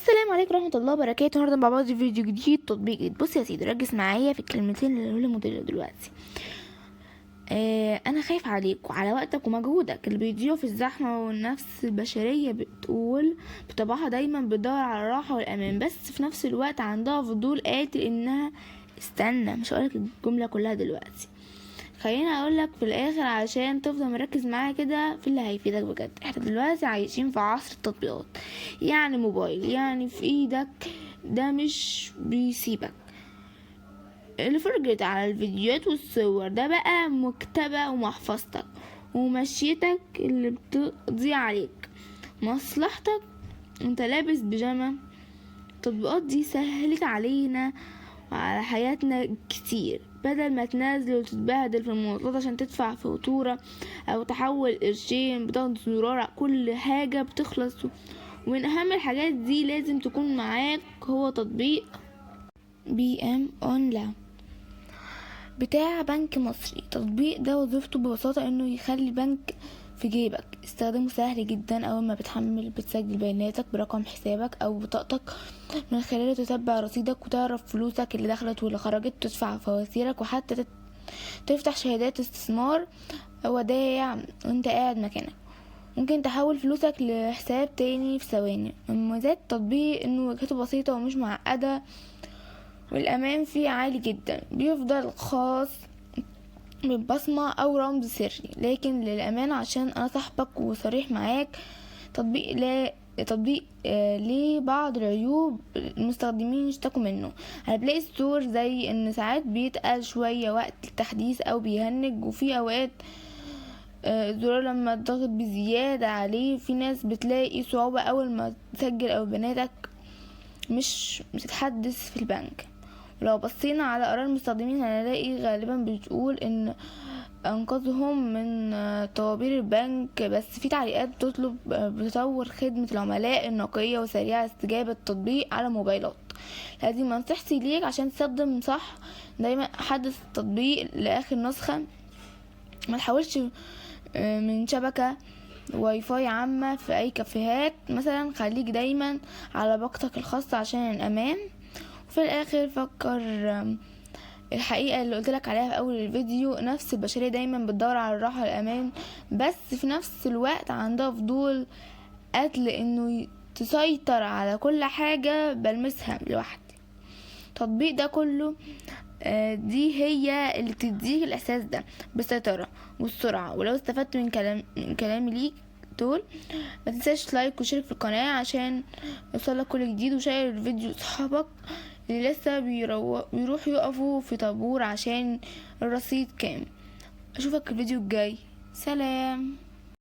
السلام عليكم ورحمة الله وبركاته. النهارده مع بعض فيديو جديد، تطبيق جديد. بص يا سيدي، ركز معايا في الكلمتين اللي هقولهم دلوقتي. انا خايف عليك وعلى وقتك ومجهودك اللي بيضيعوا في الزحمة، والنفس البشرية بتقول بطبعها دايما بتدور على الراحة والامان، بس في نفس الوقت عندها فضول قاتل انها استنى. مش هقولك الجملة كلها دلوقتي، خليني اقولك في الاخر عشان تفضل مركز معايا كده في اللي هيفيدك بجد. احنا دلوقتي عايشين في عصر التطبيقات، يعني موبايل يعني في ايدك، ده مش بيسيبك. اللي فرجت على الفيديوهات والصور ده بقى مكتبة ومحفظتك ومشيتك اللي بتقضي عليك مصلحتك انت لابس بيجامة. التطبيقات دي سهلت علينا وعلى حياتنا كتير، بدل ما تنزل وتتبهدل في المواصلات عشان تدفع فاتورة او تحول قرشين، بتاخد زرار كل حاجة بتخلص. ومن اهم الحاجات دي لازم تكون معاك هو تطبيق BM Online بتاع بنك مصري. التطبيق ده وظيفته ببساطة انه يخلي البنك في جيبك. استخدامه سهل جدا، اول ما بتحمل بتسجل بياناتك برقم حسابك او بطاقتك، من خلاله تتبع رصيدك وتعرف فلوسك اللي دخلت واللي خرجت، تدفع فواتيرك وحتى تفتح شهادات استثمار ودائع وانت قاعد مكانك. ممكن تحول فلوسك لحساب تاني في ثواني. من مميزات التطبيق انه واجهته بسيطة ومش معقدة، والامان فيه عالي جدا، بيفضل خاص بالبصمة او رمز سري. لكن للامان عشان انا صاحبك وصريح معاك، تطبيق ليه بعض العيوب المستخدمين يشتكوا منه على بلاي ستور، زي ان ساعات بيتقل شوية وقت التحديث او بيهنج، وفي اوقات الزرار لما تضغط بزيادة عليه في ناس بتلاقي صعوبة اول ما تسجل او بياناتك مش بتتحدث في البنك. ولو بصينا على آراء المستخدمين هنلاقي غالبا بتقول ان انقذهم من طوابير البنك، بس في تعليقات بتطلب بتطور خدمة العملاء النقية وسريعة استجابة التطبيق على موبايلات. هذه نصيحتي ليك عشان تستخدم صح. دايما حدث التطبيق لآخر نسخة، ما تحاولش من شبكة واي فاي عامة في اي كافيهات مثلا. خليك دايما على باقتك الخاصة عشان الامان. وفي الاخر فكر، الحقيقة اللي قلتلك عليها في اول الفيديو، نفس البشرية دايما بتدور على الراحة والامان، بس في نفس الوقت عندها فضول قتل انه تسيطر على كل حاجة بلمسها لوحدي. التطبيق ده كله دي هي اللي تديك الاحساس ده بالسيطرة والسرعة. ولو استفدت من كلامي ليك دول، ما تنساش لايك وشارك في القناة عشان يوصلك كل جديد، وشير الفيديو لاصحابك اللي لسه بيروحوا يقفوا في طابور عشان الرصيد كام. اشوفك الفيديو الجاي، سلام.